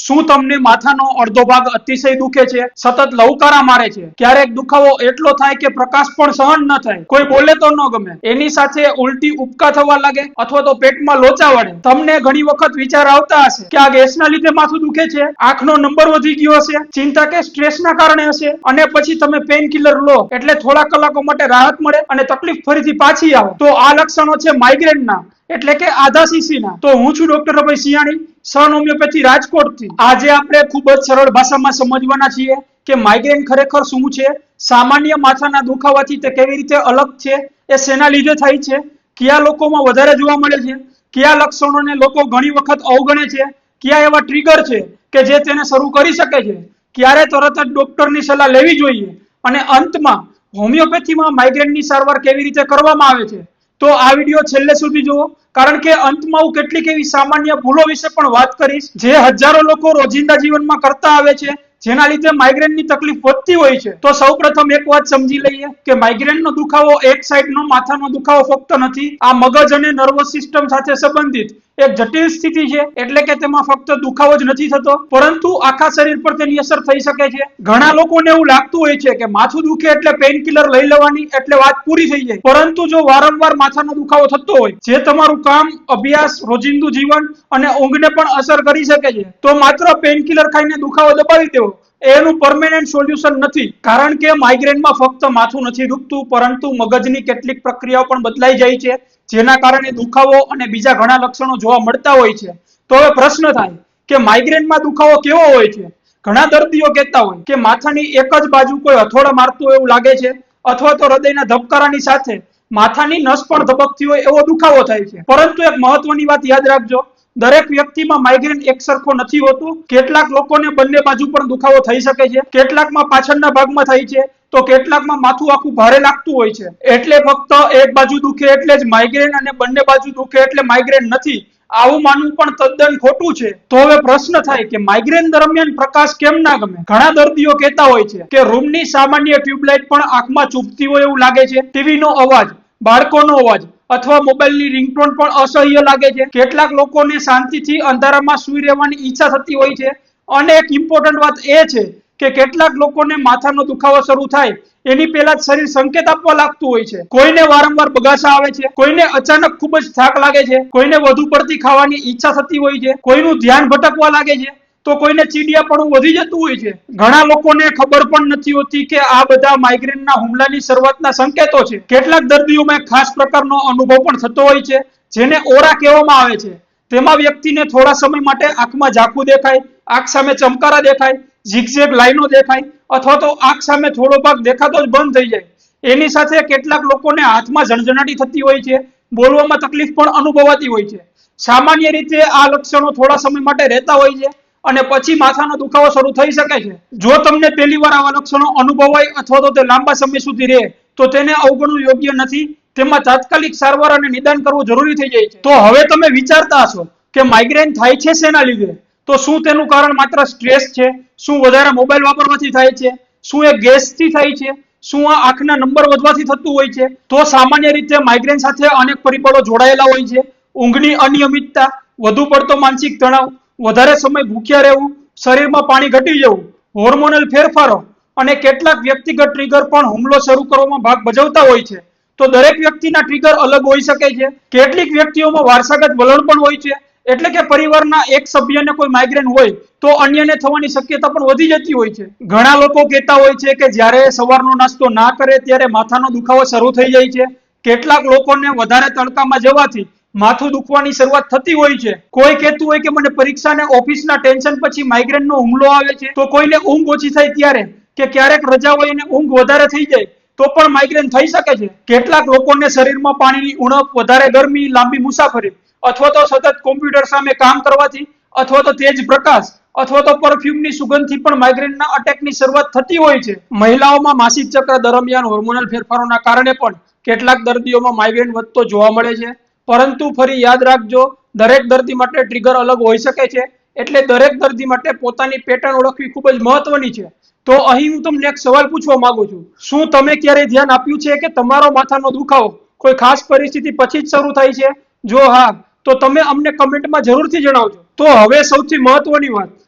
શું તમને માથાનો અડધો ભાગ અતિશય દુખે છે, સતત લવકારા મારે છે, ક્યારેક દુખાવો એટલો થાય કે પ્રકાશ પણ સહન ન થાય, કોઈ બોલે તો ન ગમે, એની સાથે ઉલટી ઉપકા થવા લાગે અથવા તો પેટમાં લોચા વળે? તમને ઘણી વખત વિચાર આવતા હશે કે આ ગેસના લીધે માથું દુખે છે, આંખનો નંબર વધી ગયો હશે, ચિંતા કે સ્ટ્રેસના કારણે હશે, અને પછી તમે પેન કિલર લો એટલે થોડા કલાકો માટે રાહત મળે અને તકલીફ ફરીથી પાછી આવે. તો આ લક્ષણો છે માઇગ્રેનના, એટલે કે આધા સીસીના. તો હું છું ડોક્ટર અભય સિયાણી, સન હોમિયોપેથી રાજકોટથી. આજે આપણે ખૂબ જ સરળ ભાષામાં સમજવાના છીએ કે માઇગ્રેન ખરેખર શું છે, સામાન્ય માથાના દુખાવાથી તે કેવી રીતે અલગ છે, એ શેના લીધે થાય છે, કયા લોકોમાં વધારે જોવા મળે છે, કયા લક્ષણોને લોકો ઘણી વખત અવગણે છે, કયા એવા ટ્રિગર છે કે જે તેને શરૂ કરી શકે છે, ક્યારે તરત જ ડોક્ટરની સલાહ લેવી જોઈએ, અને અંતમાં હોમિયોપેથીમાં માઇગ્રેનની સારવાર કેવી રીતે કરવામાં આવે છે. તો આ વિડીયો છેલ્લે સુધી જુઓ, કારણ કે અંતમાં હું કેટલીક એવી સામાન્ય ભૂલો વિશે પણ વાત કરીશ જે હજારો લોકો રોજિંદા જીવનમાં કરતા આવે છે, જેના લીધે માઇગ્રેનની તકલીફ વધતી હોય છે. તો સૌપ્રથમ એક વાત સમજી લઈએ કે માઇગ્રેનનો દુખાવો એક સાઈડનો માથાનો દુખાવો ફક્ત નથી. આ મગજ અને નર્વસ સિસ્ટમ સાથે સંબંધિત એક જટિલ સ્થિતિ છે, એટલે કે તેમાં ફક્ત દુખાવો જ નથી થતો, પરંતુ આખા શરીર પર તેની અસર થઈ શકે છે. ઘણા લોકોને એવું લાગતું હોય છે કે માથું દુખે એટલે પેઇન કિલર લઈ લેવાની એટલે વાત પૂરી થઈ જાય, પરંતુ જો વારંવાર માથાનો દુખાવો થતો હોય જે તમારું કામ, અભ્યાસ, રોજિંદુ જીવન અને ઊંઘને પણ અસર કરી શકે છે, તો માત્ર પેઇન કિલર ખાઈને દુખાવો દબાવી દેવો એનું પરમેનન્ટ સોલ્યુશન નથી. કારણ કે માઇગ્રેનમાં ફક્ત માથું નથી દુખતું, પરંતુ મગજની કેટલીક પ્રક્રિયાઓ પણ બદલાઈ જાય છે, જેના કારણે દુખાવો અને બીજા ઘણા લક્ષણો જોવા મળતા હોય છે. તો હવે પ્રશ્ન થાય કે માઇગ્રેનમાં દુખાવો કેવો હોય છે. ઘણા દર્દીઓ કહેતા હોય કે માથાની એક જ બાજુ કોઈ હથોડા મારતું એવું લાગે છે, અથવા તો હૃદયના ધબકારાની સાથે માથાની નસ પણ ધબકતી હોય એવો દુખાવો થાય છે. પરંતુ એક મહત્વની વાત યાદ રાખજો, દરેક વ્યક્તિમાં માઇગ્રેન એક સરખો નથી હોતું. કેટલાક લોકોને બંને બાજુ પણ દુખાવો થઈ શકે છે, કેટલાકમાં પાછળના ભાગમાં થાય છે, તો કેટલાકમાં માથું આખું ભારે લાગતું હોય છે. એટલે ફક્ત એક બાજુ દુખે એટલે જ માઇગ્રેન અને બંને બાજુ દુખે એટલે માઇગ્રેન નથી, આવું માનવું પણ તદ્દન ખોટું છે. તો હવે પ્રશ્ન થાય કે માઇગ્રેન દરમિયાન પ્રકાશ કેમ ના ગમે. ઘણા દર્દીઓ કહેતા હોય છે કે રૂમની સામાન્ય ટ્યુબલાઇટ પણ આંખમાં ચૂભતી હોય એવું લાગે છે, ટીવીનો અવાજ, બાળકોનો અવાજ અથવા મોબાઈલની રિંગટોન પણ અસહ્ય લાગે છે. કેટલાક લોકોને શાંતિથી અંધારામાં સૂઈ રહેવાની ઈચ્છા થતી હોય છે, અને એક ઇમ્પોર્ટન્ટ વાત એ છે કે કેટલાક લોકોને માથાનો દુખાવો શરૂ થાય એની પહેલા જ શરીર સંકેત આપવા લાગતું હોય છે. કોઈને વારંવાર બગાસા આવે છે, કોઈને અચાનક ખૂબ જ થાક લાગે છે, કોઈને વધુ પડતી ખાવાની ઈચ્છા થતી હોય છે, કોઈનું ધ્યાન ભટકવા લાગે છે, તો કોઈને ચીડિયાપણું વધી જતું હોય છે. ઘણા લોકોને ખબર પણ નથી હોતી કે આ બધા માઇગ્રેનના હુમલાની શરૂઆતના સંકેતો છે. કેટલાક દર્દીઓમાં ખાસ પ્રકારનો અનુભવ પણ થતો હોય છે, જેને ઓરા કહેવામાં આવે છે. તેમાં વ્યક્તિને થોડા સમય માટે આંખમાં ઝાંખું દેખાય, આંખ સામે ચમકારા દેખાય, ઝીગઝેગ લાઈનો દેખાય, અથવા તો આંખ સામે થોડો ભાગ દેખાતો જ બંધ થઈ જાય. એની સાથે કેટલાક લોકોને હાથમાં ઝણઝણાટી થતી હોય છે, બોલવામાં તકલીફ પણ અનુભવાતી હોય છે. સામાન્ય રીતે આ લક્ષણો થોડા સમય માટે રહેતા હોય છે, અને પછી માથાનો દુખાવો શરૂ થઈ શકે છે. જો તમને પહેલી વાર આવા લક્ષણો અનુભવાય અથવા તો તે લાંબા સમય સુધી રહે, તો તેને અવગણવું યોગ્ય નથી. તેમાં તાત્કાલિક સારવાર અને નિદાન કરવું જરૂરી થઈ જાય છે. તો હવે તમે વિચારતા હશો કે માઇગ્રેન થાય છે શેના લીધે? તો શું તેનું કારણ માત્ર સ્ટ્રેસ છે? શું વધારે મોબાઈલ વાપરવાથી થાય છે? શું એ ગેસથી થાય છે? શું આ આંખના નંબર વધવાથી થતું હોય છે? તો સામાન્ય રીતે માઇગ્રેન સાથે અનેક પરિબળો જોડાયેલા હોય છે. ઊંઘની અનિયમિતતા, વધુ પડતો માનસિક તણાવ, વધારે સમય ભૂખ્યા રહેવું, શરીરમાં પાણી ઘટી જવું, હોર્મોનલ ફેરફારો અને કેટલાક વ્યક્તિગત ટ્રિગર પણ હુમલો શરૂ કરવામાં ભાગ ભજવતા હોય છે. તો દરેક વ્યક્તિના ટ્રિગર અલગ હોઈ શકે છે. કેટલીક વ્યક્તિઓમાં વારસાગત વલણ પણ હોય છે, એટલે કે પરિવારના એક સભ્યને કોઈ માઇગ્રેન હોય તો અન્યને થવાની શક્યતા પણ વધી જતી હોય છે. ઘણા લોકો કહેતા હોય છે કે જ્યારે સવારનો નાસ્તો ના કરે ત્યારે માથાનો દુખાવો શરૂ થઈ જાય છે. કેટલાક લોકોને વધારે તડકામાં જવાથી માથું દુખવાની શરૂઆત થતી હોય છે. કોઈ કહેતું હોય કે મને પરીક્ષા અને ઓફિસના ટેન્શન પછી માઇગ્રેનનો હુમલો આવે છે, તો કોઈને ઊંઘ ઓછી થાય ત્યારે, કે ક્યારેક રજા હોય અને ઊંઘ વધારે થઈ જાય તો પણ માઇગ્રેન થઈ શકે છે. કેટલાક લોકોને શરીરમાં પાણીની ઉણપ, વધારે ગરમી, લાંબી મુસાફરી અથવા તો સતત કોમ્પ્યુટર સામે કામ કરવાથી, અથવા તો તેજ પ્રકાશ અથવા તો પરફ્યુમની સુગંધથી પણ માઇગ્રેનના અટેકની શરૂઆત થતી હોય છે. મહિલાઓમાં માસિક ચક્ર દરમિયાન હોર્મોનલ ફેરફારોના કારણે પણ કેટલાક દર્દીઓમાં માઇગ્રેન વધતો જોવા મળે છે. પરંતુ ફરી યાદ રાખજો, દરેક દર્દી માટે ટ્રિગર અલગ હોઈ શકે છે, એટલે દરેક દર્દી માટે પોતાની પેટર્ન ઓળખવી ખૂબ જ મહત્વની છે. તો અહીં હું તમને એક સવાલ પૂછવા માંગુ છું, શું તમે ક્યારે ધ્યાન આપ્યું છે કે તમારો માથાનો દુખાવો કોઈ ખાસ પરિસ્થિતિ પછી જ શરૂ થાય છે? જો હા, તો તમે અમને કમેન્ટમાં જરૂરથી જણાવજો. તો હવે સૌથી મહત્વની વાત,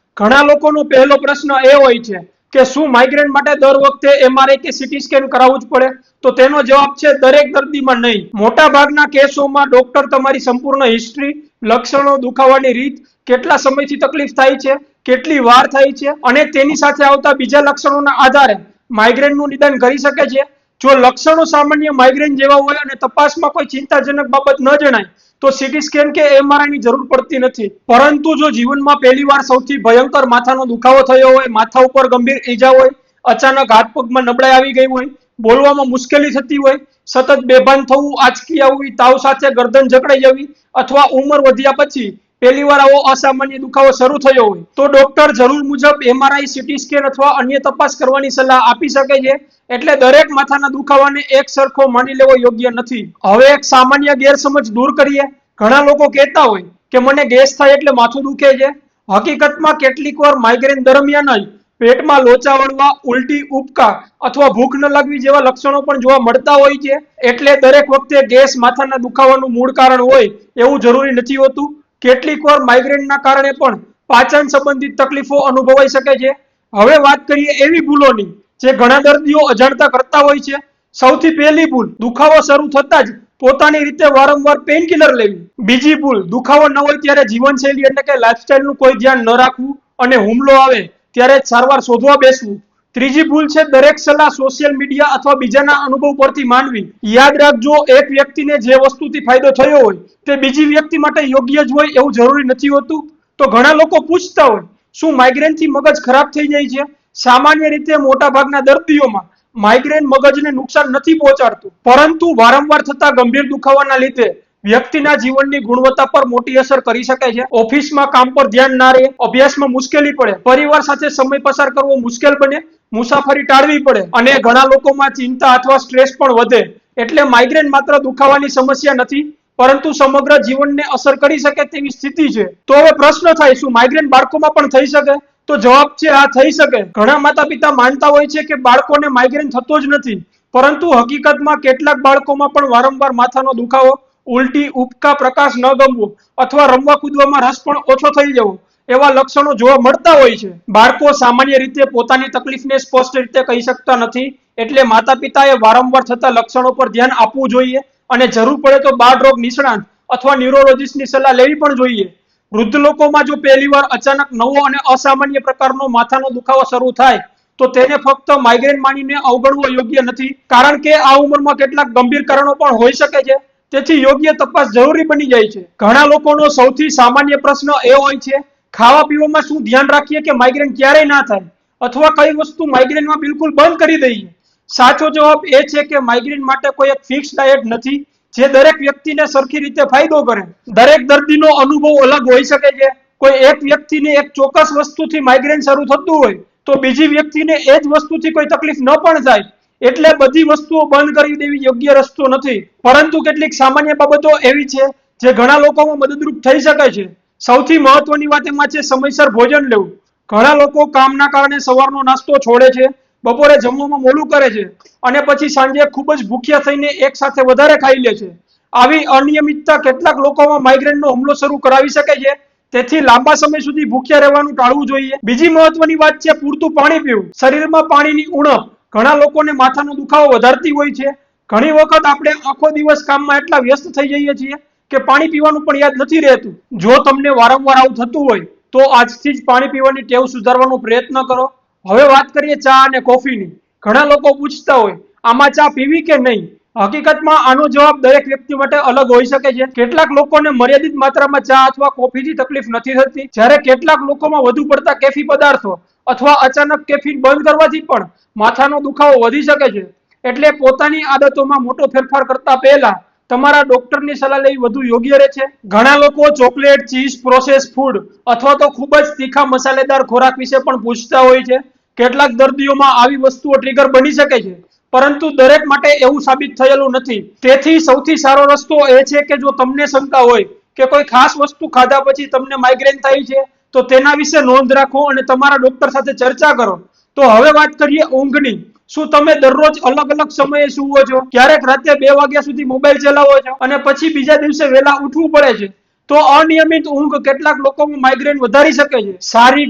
ઘણા લોકોનો પહેલો પ્રશ્ન એ હોય છે કે શું માઇગ્રેન માટે દર વખતે MRI કે CT સ્કેન કરાવવું જ પડે? તો તેનો જવાબ છે દરેક દર્દીમાં નહીં. મોટા ભાગના કેસોમાં ડોક્ટર તમારી સંપૂર્ણ હિસ્ટ્રી, લક્ષણો, દુખાવાની રીત, કેટલા સમયથી તકલીફ થાય છે, કેટલી વાર થાય છે અને તેની સાથે આવતા બીજા લક્ષણોના આધારે માઇગ્રેનનું નિદાન કરી શકે છે. જો લક્ષણો સામાન્ય માઇગ્રેન જેવા હોય અને તપાસમાં કોઈ ચિંતાજનક બાબત ન જણાય તો CT સ્કેન કે MRI ની જરૂર પડતી નથી. પરંતુ જો જીવનમાં પહેલીવાર સૌથી ભયંકર માથાનો દુખાવો થયો હોય, માથા ઉપર ગંભીર ઈજા હોય, અચાનક હાથ પગમાં નબળાઈ આવી ગઈ હોય, બોલવામાં મુશ્કેલી થતી હોય, સતત બેભાન થવું, આંચકી આવવી, તાવ સાથે ગરદન જકડાઈ જવી અથવા ઉંમર વધ્યા પછી પહેલીવાર આવો અસામાન્ય દુખાવો શરૂ થયો હોય તો ડોક્ટર જરૂર મુજબ MRI, CT સ્કેન અથવા અન્ય તપાસ કરવાની સલાહ આપી શકે છે. એટલે દરેક માથાના દુખાવાને એક સરખો માની લેવો યોગ્ય નથી. હવે એક સામાન્ય ગેરસમજ દૂર કરીએ. ઘણા લોકો કહેતા હોય કે મને ગેસ થાય એટલે માથું દુખે છે. હકીકતમાં કેટલીક વાર માઇગ્રેન દરમિયાન જ પેટમાં લોચા વળવા, ઉલટી, ઉબકા અથવા ભૂખ ન લાગવી જેવા લક્ષણો પણ જોવા મળતા હોય છે. એટલે દરેક વખતે ગેસ માથાના દુખાવાનું મૂળ કારણ હોય એવું જરૂરી નથી હોતું. કેટલીક વાર માઇગ્રેનના કારણે પણ પાચન સંબંધિત તકલીફો અનુભવાઈ શકે છે. હવે વાત કરીએ એવી ભૂલોની જે ઘણા દર્દીઓ અજાણતા કરતા હોય છે. સૌથી પહેલી ભૂલ, દુખાવો શરૂ થતા જ પોતાની રીતે વારંવાર પેઇનકિલર લેવી. બીજી ભૂલ, દુખાવો ન હોય ત્યારે જીવનશૈલી એટલે કે લાઇફસ્ટાઇલનું કોઈ ધ્યાન ન રાખવું અને હુમલો આવે ત્યારે સારવાર શોધવા બેસવું. ત્રીજી ભૂલ છે દરેક સલાહ સોશિયલ મીડિયા અથવા બીજાના અનુભવ પરથી માનવી. યાદ રાખજો, એક વ્યક્તિને જે વસ્તુથી ફાયદો થયો હોય તે બીજી વ્યક્તિ માટે યોગ્ય જ હોય એવું જરૂરી નથી હોતું. તો ઘણા લોકો પૂછતા હોય શું માઇગ્રેનથી મગજ ખરાબ થઈ જાય છે? સામાન્ય રીતે મોટા ભાગના દર્દીઓમાં માઇગ્રેન મગજને નુકસાન નથી પહોંચાડતું, પરંતુ વારંવાર થતા ગંભીર દુખાવાના લીધે વ્યક્તિના જીવનની ગુણવત્તા પર મોટી અસર કરી શકે છે. ઓફિસમાં કામ પર ધ્યાન ના રહે, અભ્યાસમાં મુશ્કેલી પડે, પરિવાર સાથે સમય પસાર કરવો મુશ્કેલ બને, મુસાફરી ટાળવી પડે અને ઘણા લોકોમાં ચિંતા અથવા સ્ટ્રેસ પણ વધે. એટલે માઇગ્રેન માત્ર દુખાવાની સમસ્યા નથી, પરંતુ સમગ્ર જીવનને અસર કરી શકે તેવી સ્થિતિ છે. તો હવે પ્રશ્ન થાય, શું માઇગ્રેન બાળકોમાં પણ થઈ શકે? તો જવાબ છે હા, થઈ શકે. ઘણા માતા પિતા માનતા હોય છે કે બાળકોને માઇગ્રેન થતો જ નથી, પરંતુ હકીકતમાં કેટલાક બાળકોમાં પણ વારંવાર માથાનો દુખાવો, ઉલટી, ઉબકા, પ્રકાશ ન ગમવો અથવા રમવા કૂદવામાં રસ પણ ઓછો થઈ જવો એવા લક્ષણો જોવા મળતા હોય છે. બાળકો સામાન્ય રીતે પોતાની તકલીફને સ્પષ્ટ રીતે કહી શકતા નથી, એટલે માતા પિતાએ વારંવાર થતા લક્ષણો પર ધ્યાન આપવું જોઈએ અને જરૂર પડે તો બાળ રોગ નિષ્ણાત અથવા ન્યુરોલોજીસ્ટની સલાહ લેવી પણ જોઈએ. વૃદ્ધ લોકોમાં જો પહેલીવાર અચાનક નવો અને અસામાન્ય પ્રકારનો માથાનો દુખાવો શરૂ થાય તો તેને ફક્ત માઇગ્રેન માનીને અવગણવો યોગ્ય નથી, કારણ કે આ ઉંમરમાં કેટલાક ગંભીર કારણો પણ હોઈ શકે છે. તેથી યોગ્ય તપાસ જરૂરી બની જાય છે. ઘણા લોકોનો સૌથી સામાન્ય પ્રશ્ન એ હોય છે, ખાવા પીવામાં શું ધ્યાન રાખીએ કે માઇગ્રેન ક્યારેય ના થાય, અથવા કઈ વસ્તુ માઇગ્રેનમાં બિલકુલ બંધ કરી દઈએ? સાચો જવાબ એ છે કે માઇગ્રેન માટે કોઈ એક ફિક્સ ડાયટ નથી જે દરેક વ્યક્તિને સરખી રીતે ફાયદો કરે. દરેક દર્દીનો અનુભવ અલગ હોઈ શકે છે. કોઈ એક વ્યક્તિને એક ચોક્કસ વસ્તુથી માઇગ્રેન શરૂ થતું હોય તો બીજી વ્યક્તિને એ જ વસ્તુથી કોઈ તકલીફ ન પણ થાય. એટલે બધી વસ્તુઓ બંધ કરી દેવી યોગ્ય રસ્તો નથી, પરંતુ કેટલીક સામાન્ય બાબતો એવી છે જે ઘણા લોકોમાં મદદરૂપ થઈ શકે છે. સૌથી મહત્વની વાત એમાં છે સમયસર ભોજન લેવું. ઘણા લોકો કામના કારણે સવારનો નાસ્તો છોડે છે, બપોરે જમવામાં મોડું કરે છે અને પછી સાંજે ખૂબ જ ભૂખ્યા થઈને એક સાથે વધારે ખાઈ લે છે. આવી અનિયમિતતા કેટલાક લોકોમાં માઇગ્રેનનો હુમલો શરૂ કરાવી શકે છે. તેથી લાંબા સમય સુધી ભૂખ્યા રહેવાનું ટાળવું જોઈએ. બીજી મહત્વની વાત છે પૂરતું પાણી પીવું. શરીરમાં પાણીની ઉણપ ઘણા લોકોને માથાનો દુખાવો વધારતી હોય છે. ઘણી વખત આપણે આખો દિવસ કામમાં એટલા વ્યસ્ત થઈ જઈએ છીએ કે પાણી પીવાનું પણ યાદ નથી રહેતું. જો તમને વારંવાર આવું થતું હોય તો આજથી જ પાણી પીવાની ટેવ સુધારવાનો પ્રયત્ન કરો. હવે વાત કરીએ ચા અને કોફીની. ઘણા લોકો પૂછતા હોય આમાં ચા પીવી કે નહીં? હકીકતમાં આનો જવાબ દરેક વ્યક્તિ માટે અલગ હોઈ શકે છે. કેટલાક લોકોને મર્યાદિત માત્રામાં ચા અથવા કોફીથી તકલીફ નથી થતી, જ્યારે કેટલાક લોકોમાં વધુ પડતા કેફી પદાર્થો અથવા અચાનક કેફીન બંધ કરવાથી પણ માથાનો દુખાવો વધી શકે છે. એટલે પોતાની આદતોમાં મોટો ફેરફાર કરતા પહેલા તમારા ડોક્ટરની સલાહ લેવી વધુ યોગ્ય રહે છે. ઘણા લોકો ચોકલેટ, ચીઝ, પ્રોસેસ ફૂડ અથવા તો ખૂબ જ તીખા મસાલેદાર ખોરાક વિશે પણ પૂછતા હોય છે. કેટલાક દર્દીઓમાં આવી વસ્તુઓ ટ્રિગર બની શકે છે, પરંતુ દરેક માટે એવું સાબિત થયેલું નથી. તેથી સૌથી સારો રસ્તો એ છે કે જો તમને શંકા હોય કે કોઈ ખાસ વસ્તુ ખાધા પછી તમને માઇગ્રેન થાય છે તો તેના વિશે નોંધ રાખો અને તમારા ડોક્ટર સાથે ચર્ચા કરો. તો હવે વાત કરીએ ઊંઘની. શું તમે દરરોજ અલગ અલગ સમયે સૂવો છો? ક્યારેક રાતે 2 વાગ્યા સુધી મોબાઈલ ચલાવો છો અને પછી બીજા દિવસે વહેલા ઉઠવું પડે છે? તો અનિયમિત ઊંઘ કેટલાક લોકોમાં માઇગ્રેન વધારી શકે છે. સારી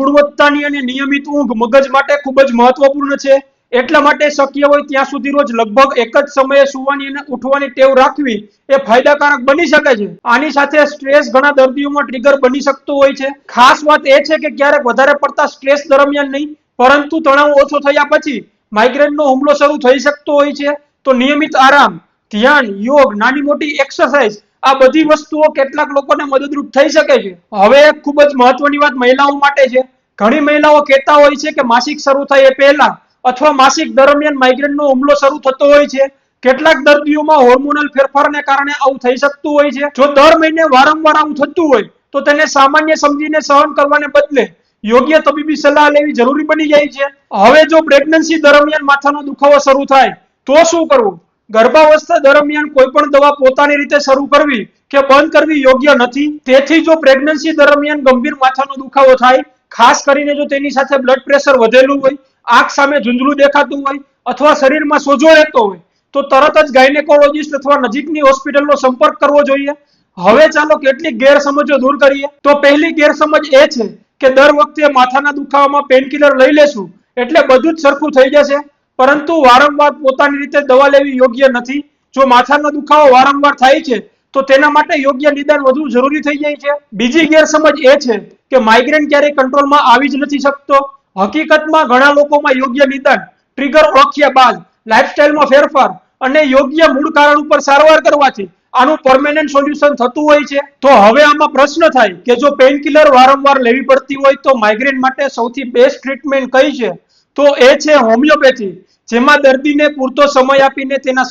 ગુણવત્તાની અને નિયમિત ઊંઘ મગજ માટે ખૂબ જ મહત્વપૂર્ણ છે. એટલા માટે શક્ય હોય ત્યાં સુધી રોજ લગભગ એક જ સમયે સુવાની અને ઉઠવાની ટેવ રાખવી એ ફાયદાકારક બની શકે છે. આની સાથે સ્ટ્રેસ ઘણા દર્દીઓમાં ટ્રિગર બની શકતો હોય છે. ખાસ વાત એ છે કે ક્યારેક વધારે પડતા સ્ટ્રેસ દરમિયાન નહીં, પરંતુ તણાવ ઓછો થયા પછી માઇગ્રેનનો હુમલો શરૂ થઈ શકતો હોય છે. તો નિયમિત આરામ, ધ્યાન, યોગ, નાની મોટી એક્સરસાઇઝ, આ બધી વસ્તુઓ કેટલાક લોકોને મદદરૂપ થઈ શકે છે. હવે એક ખૂબ જ મહત્વની વાત મહિલાઓ માટે છે. ઘણી મહિલાઓ કહેતા હોય છે કે માસિક શરૂ થાય એ પહેલા અથવા માસિક દરમિયાન માઇગ્રેનનો હુમલો શરૂ થતો હોય છે. કેટલાક દર્દીઓમાં હોર્મોનલ ફેરફારને કારણે આવું થઈ શકતું હોય છે. જો દર મહિને વારંવાર આવું થતું હોય તો તેને સામાન્ય સમજીને સહન કરવાને બદલે યોગ્ય તબીબી સલાહ લેવી જરૂરી બની જાય છે. હવે જો પ્રેગ્નન્સી દરમિયાન માથાનો દુખાવો શરૂ થાય તો શું કરવું? ગર્ભાવસ્થા દરમિયાન કોઈ પણ દવા પોતાની રીતે શરૂ કરવી કે બંધ કરવી યોગ્ય નથી. તેથી જો પ્રેગ્નન્સી દરમિયાન ગંભીર માથાનો દુખાવો થાય, ખાસ કરીને જો તેની સાથે બ્લડ પ્રેશર વધેલું હોય, આંખ સામે ધૂંધળું દેખાતું હોય અથવા શરીરમાં સોજો રહેતો હોય, તો તરત જ ગાયનેકોલોજીસ્ટ અથવા નજીકની હોસ્પિટલનો સંપર્ક કરવો જોઈએ. હવે ચાલો કેટલીક ગેરસમજો દૂર કરીએ. તો પહેલી ગેરસમજ એ છે કે દર વખતે માથાના દુખાવામાં પેનકિલર લઈ લેશું એટલે બધું જ સરખું થઈ જશે. પરંતુ વારંવાર પોતાની રીતે દવા લેવી યોગ્ય નથી. જો માથાનો દુખાવો વારંવાર થાય છે તો તેના માટે યોગ્ય નિદાન વધુ જરૂરી થઈ જાય છે. બીજી ગેરસમજ એ છે કે માઇગ્રેન ક્યારેય કંટ્રોલમાં આવી જ નથી શકતો. હકીકતમાં ઘણા લોકોમાં યોગ્ય નિદાન, ટ્રિગર ઓળખ્યા બાદ લાઇફસ્ટાઇલમાં ફેરફાર અને યોગ્ય મૂળ કારણ ઉપર સારવાર કરવાથી આનું પરમેનન્ટ સોલ્યુશન થતું હોય છે. તો હવે આમાં પ્રશ્ન થાય કે જો પેનકિલર વારંવાર લેવી પડતી હોય તો માઇગ્રેન માટે સૌથી બેસ્ટ ટ્રીટમેન્ટ કઈ છે? તો એ છે હોમિયોપેથી, જેમાં દર્દીને પૂરતો સમય આપીને તેના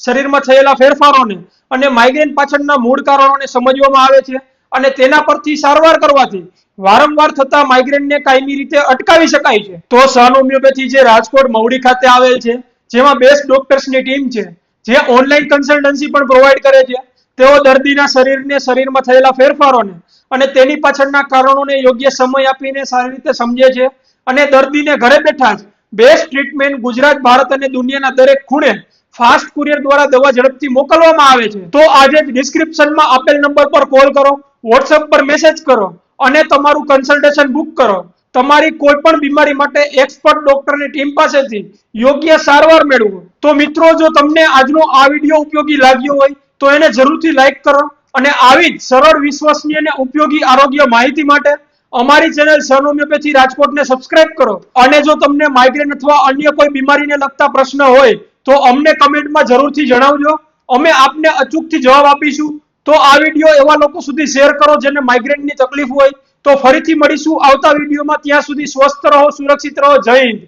શરીરમાં થયેલા ફેરફારોને અને માઇગ્રેન પાછળના મૂળ કારણોને સમજવામાં આવે છે અને તેના પરથી સારવાર કરવાથી વારંવાર થતા માઇગ્રેનને કાયમી રીતે અટકાવી શકાય છે. તો સન હોમિયોપેથી જે રાજકોટ મવડી ખાતે આવેલ છે, જેમાં બેસ્ટ ડોક્ટર્સની ટીમ છે, જે ઓનલાઈન કન્સલ્ટન્સી પણ પ્રોવાઈડ કરે છે. તેઓ દર્દીના શરીરમાં થયેલા ફેરફારોને અને તેની પાછળના કારણોને યોગ્ય સમય આપીને સારી રીતે સમજે છે અને દર્દીને ઘરે બેઠા જ બેસ્ટ ટ્રીટમેન્ટ ગુજરાત, ભારત અને દુનિયાના દરેક ખૂણે ફાસ્ટ કુરિયર દ્વારા દવા ઝડપથી મોકલવામાં આવે છે. તો આજે જ ડિસ્ક્રિપ્શનમાં આપેલ નંબર પર કોલ કરો, વોટ્સએપ પર મેસેજ કરો અને તમારું કન્સલ્ટેશન બુક કરો. તમારી કોઈ પણ બીમારી માટે એક્સપર્ટ ડોક્ટરની ટીમ પાસેથી યોગ્ય સારવાર મેળવો. તો મિત્રો, જો તમને આજનો આ વિડીયો ઉપયોગી લાગ્યો હોય તો એને જરૂરથી લાઈક કરો અને આવી જ સરળ, વિશ્વસનીય અને ઉપયોગી આરોગ્ય માહિતી માટે અમારી ચેનલ સન હોમિયોપેથી રાજકોટને સબસ્ક્રાઇબ કરો. અને જો તમને માઇગ્રેન અથવા અન્ય કોઈ બીમારીને લગતા પ્રશ્ન હોય તો અમને કમેન્ટમાં જરૂરથી જણાવજો. અમે આપને અચૂકથી જવાબ આપીશું. તો આ વિડીયો એવા લોકો સુધી શેર કરો જેને માઇગ્રેનની તકલીફ હોય. તો ફરીથી મળીશું આવતા વિડીયોમાં. ત્યાં સુધી સ્વસ્થ રહો, સુરક્ષિત રહો. જય હિન્દ.